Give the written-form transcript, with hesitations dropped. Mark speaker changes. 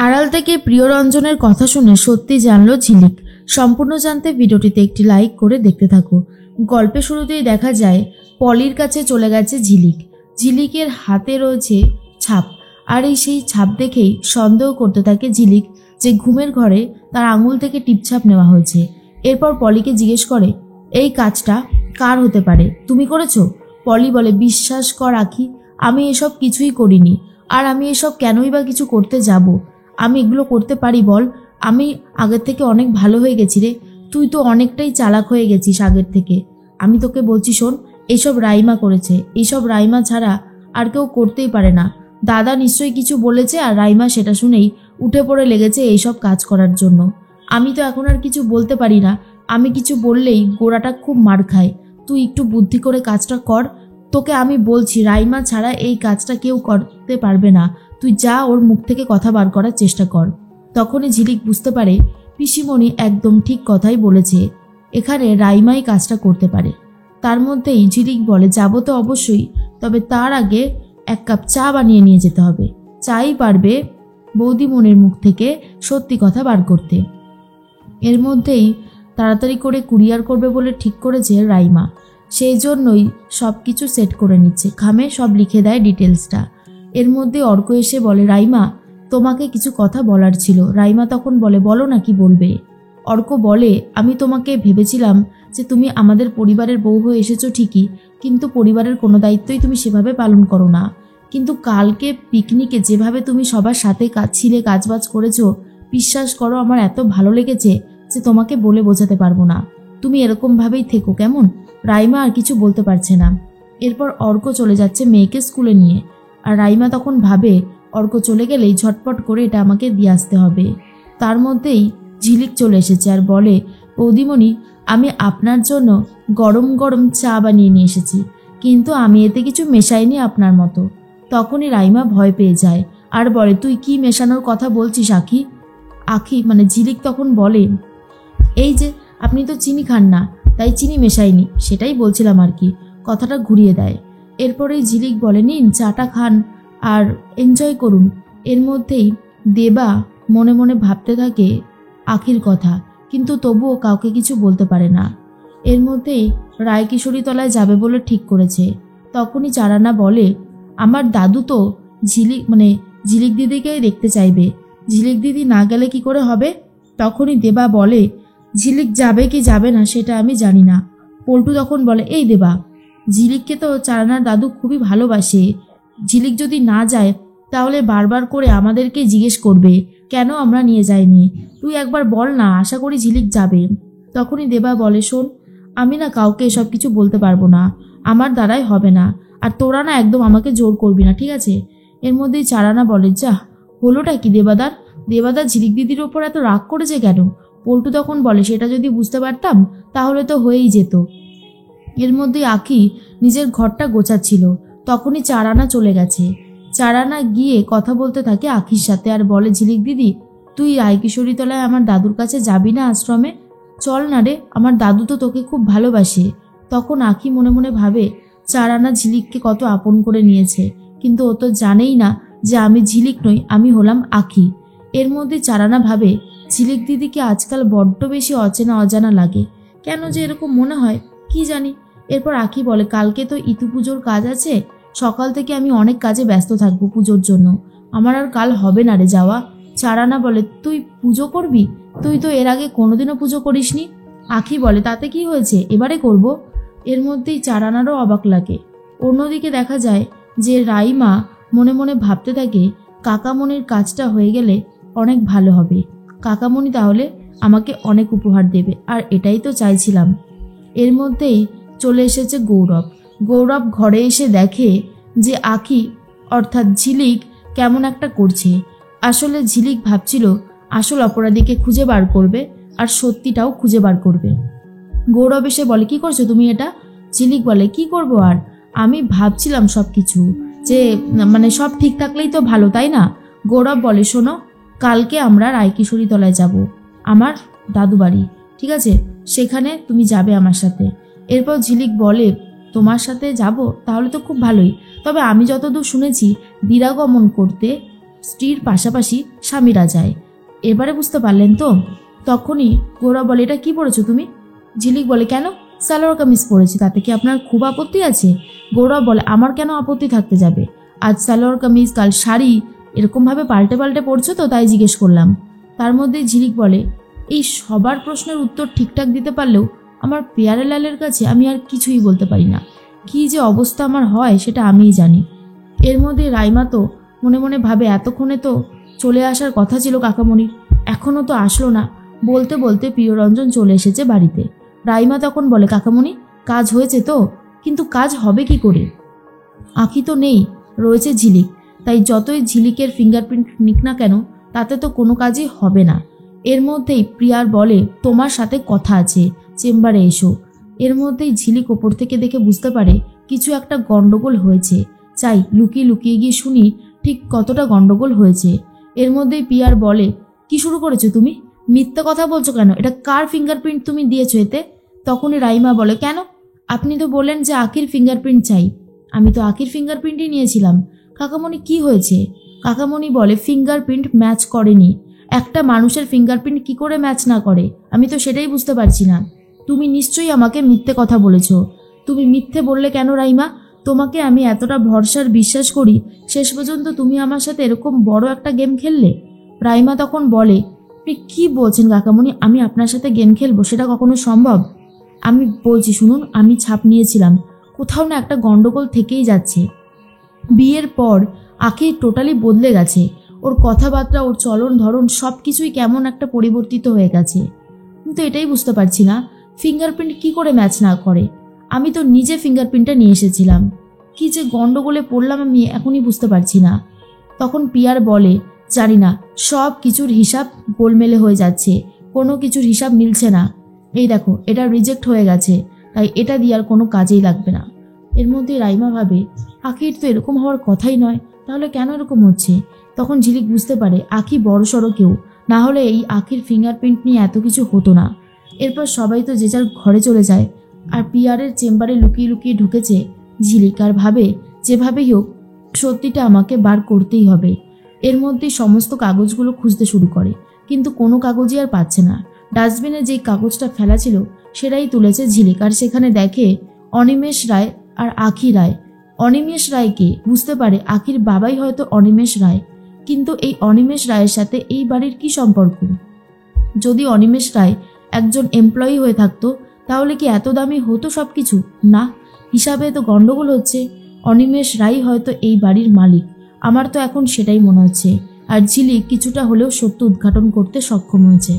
Speaker 1: আড়াল থেকে প্রিয়রঞ্জনের কথা শুনে সত্যি জানলো ঝিলিক। সম্পূর্ণ জানতে ভিডিওটিতে একটি লাইক করে দেখতে থাকো। গল্পের শুরুতেই দেখা যায় পলির কাছে চলে গেছে ঝিলিক। ঝিলিকের হাতে রয়েছে ছাপ, আর সেই ছাপ দেখেই সন্দেহ করতে থাকে ঝিলিক যে ঘুমের ঘরে তার আঙুল থেকে টিপছাপ নেওয়া হয়েছে। এরপর পলিকে জিজ্ঞেস করে, এই কাজটা কার হতে পারে, তুমি করেছো? পলি বলে, বিশ্বাস কর আখি, আমি এসব কিছুই করিনি। আর আমি এসব কেনই বা কিছু করতে যাব? আমি এগুলো করতে পারি বল? আমি আগের থেকে অনেক ভালো হয়ে গেছি রে। তুই তো অনেকটাই চালাক হয়ে গেছিস আগের থেকে। আমি তোকে বলছি শোন, এইসব রাইমা করেছে। এইসব রাইমা ছাড়া আর কেউ করতেই পারে না। দাদা নিশ্চয়ই কিছু বলেছে আর রাইমা সেটা শুনেই উঠে পড়ে লেগেছে এইসব কাজ করার জন্য। আমি তো এখন আর কিছু বলতে পারি না। আমি কিছু বললেই গোড়াটা খুব মার খায়। তুই একটু বুদ্ধি করে কাজটা কর। তোকে আমি বলছি, রাইমা ছাড়া এই কাজটা কেউ করতে পারবে না। তুই যা ওর মুখ থেকে কথা বার করার চেষ্টা কর। তখনই ঝিলিক বুঝতে পারে পিসিমণি একদম ঠিক কথাই বলেছে, এখানে রাইমাই কাজটা করতে পারে। তার মধ্যেই ঝিলিক বলে, যাবো তো অবশ্যই, তবে তার আগে এক কাপ চা বানিয়ে নিয়ে যেতে হবে। চাই পারবে বৌদিমণির মুখ থেকে সত্যি কথা বার করতে। এর মধ্যেই তাড়াতাড়ি করে কুরিয়ার করবে বলে ঠিক করেছে রাইমা। সেই জন্যই সব কিছু সেট করে নিচ্ছে, খামে সব লিখে দেয় ডিটেলসটা। এর মধ্যে অর্ক এসে বলে, রাইমা তোমাকে কিছু কথা বলার ছিল। রাইমা তখন বলে, বলো না, কি বলবে? অর্ক বলে, আমি তোমাকে ভেবেছিলাম যে তুমি আমাদের পরিবারের বউ হয়ে এসেছো ঠিকই, কিন্তু পরিবারের কোনো দায়িত্বই তুমি সেভাবে পালন করো না। কিন্তু কালকে পিকনিকে যেভাবে তুমি সবার সাথে ছিলে, কাজবাজ করেছো, বিশ্বাস করো আমার এত ভালো লেগেছে যে তোমাকে বলে বোঝাতে পারবো না। তুমি এরকমভাবেই থেকো কেমন? রাইমা আর কিছু বলতে পারছে না। এরপর অর্ক চলে যাচ্ছে মেয়েকে স্কুলে নিয়ে। আর রাইমা তখন ভাবে, অর্ক চলে গেলেই ঝটপট করে এটা আমাকে দিয়ে আসতে হবে। তার মধ্যেই ঝিলিক চলে এসেছে আর বলে, বৌদিমণি আমি আপনার জন্য গরম গরম চা বানিয়ে নিয়ে এসেছি, কিন্তু আমি এতে কিছু মেশাইনি আপনার মতো। তখনই রাইমা ভয় পেয়ে যায় আর বলে, তুই কি মেশানোর কথা বলছিস আখি? আখি মানে ঝিলিক তখন বলে, এই যে আপনি তো চিনি খান না, তাই চিনি মেশাইনি, সেটাই বলছিলাম আর কি। কথাটা ঘুরিয়ে দেয়। এরপরেই ঝিলিক বলে, নিন চাটা খান আর এনজয় করুন। এর মধ্যেই দেবা মনে মনে ভাবতে থাকে আখির কথা, কিন্তু তবুও কাউকে কিছু বলতে পারে না। এর মধ্যেই রায়কিশোরী তলায় যাবে বলে ঠিক করেছে। তখনই চারানা বলে, আমার দাদু তো ঝিলিক দিদিকেই দেখতে চাইবে। ঝিলিক দিদি না গেলে কি করে হবে? তখনই দেবা বলে, ঝিলিক যাবে কি যাবে না সেটা আমি জানি না। পল্টু তখন বলে, এই দেবা, ঝিলিককে তো চারানার দাদু খুবই ভালোবাসে। ঝিলিক যদি না যায় তাহলে বারবার করে আমাদেরকে জিজ্ঞেস করবে কেন আমরা নিয়ে যাইনি। তুই একবার বল না, আশা করি ঝিলিক যাবে। তখনই দেবা বলে, শোন, আমি না কাউকে এসব কিছু বলতে পারবো না, আমার দ্বারাই হবে না। আর তোরা না একদম আমাকে জোর করবি না, ঠিক আছে? এর মধ্যেই চারানা বলে, যা হলোটা কি দেবাদার ঝিলিক দিদির ওপর এত রাগ করেছে কেন? পল্টু তখন বলে, সেটা যদি বুঝতে পারতাম তাহলে তো হয়েই যেত। এর মধ্যেই আখি নিজের ঘরটা গোছাচ্ছিল, তখনই চারানা চলে গেছে। চারানা গিয়ে কথা বলতে থাকে আখির সাথে আর বলে, ঝিলিক দিদি তুই রায়কিশোরী তলায় আমার দাদুর কাছে যাবি না আশ্রমে? চল না রে, আমার দাদু তো তোকে খুব ভালোবাসে। তখন আখি মনে মনে ভাবে, চারানা ঝিলিককে কত আপন করে নিয়েছে, কিন্তু ও তো জানেই না যে আমি ঝিলিক নই, আমি হলাম আখি। এর মধ্যে চারানা ভাবে, ঝিলিক দিদিকে আজকাল বড্ড বেশি অচেনা অজানা লাগে, কেন যে এরকম মনে হয় কি জানি। এরপর আখি বলে, কালকে তো ইতু পুজোর কাজ আছে, সকাল থেকে আমি অনেক কাজে ব্যস্ত থাকবো পুজোর জন্য, আমার আর কাল হবে না রে যাওয়া। চারানা বলে, তুই পুজো করবি? তুই তো এর আগে কোনোদিনও পুজো করিসনি। আখি বলে, তাতে কি হয়েছে, এবারে করব। এর মধ্যেই চারানারও অবাক লাগে। অন্যদিকে দেখা যায় যে রাইমা মনে মনে ভাবতে থাকে, কাকামণির কাজটা হয়ে গেলে অনেক ভালো হবে। কাকামণি তাহলে আমাকে অনেক উপহার দেবে, আর এটাই তো চাইছিলাম। এর মধ্যেই চলে এসেছে গৌরব ঘরে এসে দেখে যে আখি অর্থাৎ ঝিলিক কেমন একটা করছে। আসলে ঝিলিক ভাবছিল আসল অপরাধীকে খুঁজে বার করবে আর সত্যিটাও খুঁজে বার করবে। গৌরব এসে বলে, কি করছো তুমি এটা? ঝিলিক বলে, কি করব আর, আমি ভাবছিলাম সব কিছু যে সব ঠিক থাকলেই তো ভালো, তাই না? গৌরব বলে, শোনো, কালকে আমরা রায়কিশোরী তলায় যাব, আমার দাদু বাড়ি, ঠিক আছে? সেখানে তুমি যাবে আমার সাথে। এরপর ঝিলিক বলে, তোমার সাথে যাব? তাহলে তো খুব ভালোই, তবে আমি যতদূর শুনেছি দিরাগমন করতে স্ত্রীর পাশাপাশি স্বামীরা যায়। এবারে বুঝতে পারলেন তো? তখনই গৌরব বলে, এটা কি পরেছো তুমি? ঝিলিক বলে, কেন? সালোয়ার কামিজ পরেছি, তাতে কি আপনার খুব আপত্তি আছে? গৌরব বলে, আমার কেন আপত্তি থাকতে যাবে? আজ সালোয়ার কামিজ, কাল শাড়ি, এরকমভাবে পাল্টে পাল্টে পড়ছো তো, তাই জিজ্ঞেস করলাম। তার মধ্যে ঝিলিক বলে, এই সবার প্রশ্নের উত্তর ঠিকঠাক দিতে পারলেও আমার পেয়ারেলালের কাছে আমি আর কিছুই বলতে পারি না। কী যে অবস্থা আমার হয় সেটা আমিই জানি। এর মধ্যে রাইমা তো মনে মনে ভাবে, এতক্ষণে তো চলে আসার কথা ছিল কাকামণির, এখনও তো আসলো না। বলতে বলতে প্রিয়রঞ্জন চলে এসেছে বাড়িতে। রাইমা তখন বলে, কাকামণি কাজ হয়েছে তো? কিন্তু কাজ হবে কি করে? আঁখি তো নেই, রয়েছে ঝিলিক, তাই যতই ঝিলিকের ফিঙ্গারপ্রিন্ট নিক না কেন তাতে তো কোনো কাজই হবে না। এর মধ্যেই প্রিয়ার বলে, তোমার সাথে কথা আছে, চেম্বারে এসো। এর মধ্যেই ঝিলিক ওপর থেকে দেখে বুঝতে পারে কিছু একটা গন্ডগোল হয়েছে। চাই লুকিয়ে লুকিয়ে গিয়ে শুনি ঠিক কতটা গন্ডগোল হয়েছে। এর মধ্যেই প্রিয়ার বলে, কি শুরু করেছো তুমি? মিথ্যা কথা বলছো কেন? এটা কার ফিঙ্গারপ্রিন্ট তুমি দিয়েছো এতে? তখনই রাইমা বলে, কেন? আপনি তো বললেন যে আঁখির ফিঙ্গারপ্রিন্ট চাই। আমি তো আঁখির ফিঙ্গারপ্রিন্টই নিয়েছিলাম। কাকামণি কি হয়েছে? কাকামণি বলে, ফিঙ্গারপ্রিন্ট ম্যাচ করেনি। একটা মানুষের ফিঙ্গারপ্রিন্ট কি করে ম্যাচ না করে, আমি তো সেটাই বুঝতে পারছি না। তুমি নিশ্চয়ই আমাকে মিথ্যে কথা বলেছ। তুমি মিথ্যে বললে কেন রাইমা? তোমাকে আমি এতটা ভরসার বিশ্বাস করি, শেষ পর্যন্ত তুমি আমার সাথে এরকম বড় একটা গেম খেললে? রাইমা তখন বলে, আপনি কি বলছেন কাকামণি? আমি আপনার সাথে গেম খেলবো? সেটা কখনো সম্ভব? আমি বলছি শুনুন, আমি ছাপ নিয়েছিলাম, কোথাও না একটা গন্ডগোল থেকেই যাচ্ছে। বিয়ের পর আঁখি টোটালি বদলে গেছে। ওর কথাবার্তা, ওর চলন ধরন সব কিছুই কেমন একটা পরিবর্তিত হয়ে গেছে। কিন্তু এটাই বুঝতে পারছি না, ফিঙ্গারপ্রিন্ট কি করে ম্যাচ না করে? আমি তো নিজে ফিঙ্গারপ্রিন্টটা নিয়ে এসেছিলাম। কি যে গন্ডগোলে পড়লাম আমি এখনই বুঝতে পারছি না। তখন পিয়ার বলে, জানি না, সব কিছুর হিসাব গোলমেলে হয়ে যাচ্ছে, কোনো কিছুর হিসাব মিলছে না। এই দেখো, এটা রিজেক্ট হয়ে গেছে, তাই এটা দিয়ে আর কোনো কাজেই লাগবে না। এর মধ্যে রাইমা ভাবে, আঁখির তো এরকম হওয়ার কথাই নয়, তাহলে কেন এরকম হচ্ছে? তখন ঝিলিক বুঝতে পারে আঁখি বড়সড় কেউ, না হলে এই আঁখির ফিঙ্গারপ্রিন্ট নিয়ে এত কিছু হতো না। এরপর সবাই তো যে যার ঘরে চলে যায়, আর পিয়ারের চেম্বারে লুকিয়ে লুকিয়ে ঢুকেছে ঝিলিক, আর ভাবে যেভাবেই হোক সত্যিটা আমাকে বার করতেই হবে। এর মধ্যেই সমস্ত কাগজগুলো খুঁজতে শুরু করে, কিন্তু কোনো কাগজই আর পাচ্ছে না। ডাস্টবিনে যেই কাগজটা ফেলা ছিল সেটাই তুলেছে ঝিলিক, আর সেখানে দেখে অনিমেষ রায় আর আঁখি রায়। অনিমেষ রায়কে বুঝতে পারে আঁখির বাবাই হয়তো অনিমেষ রায়, কিন্তু এই অনিমেষ রায়ের সাথে এই বাড়ির কি সম্পর্ক? যদি অনিমেষ রায় একজন এমপ্লয়ি হয়ে থাকতো তাহলে কি এত দামি হতো সব কিছু? না, হিসাবে তো গন্ডগোল হচ্ছে। অনিমেষ রায় হয়তো এই বাড়ির মালিক, আমার তো এখন সেটাই মনে হচ্ছে। আর ঝিলিক কিছুটা হলেও সত্য উদ্ঘাটন করতে সক্ষম হয়েছে।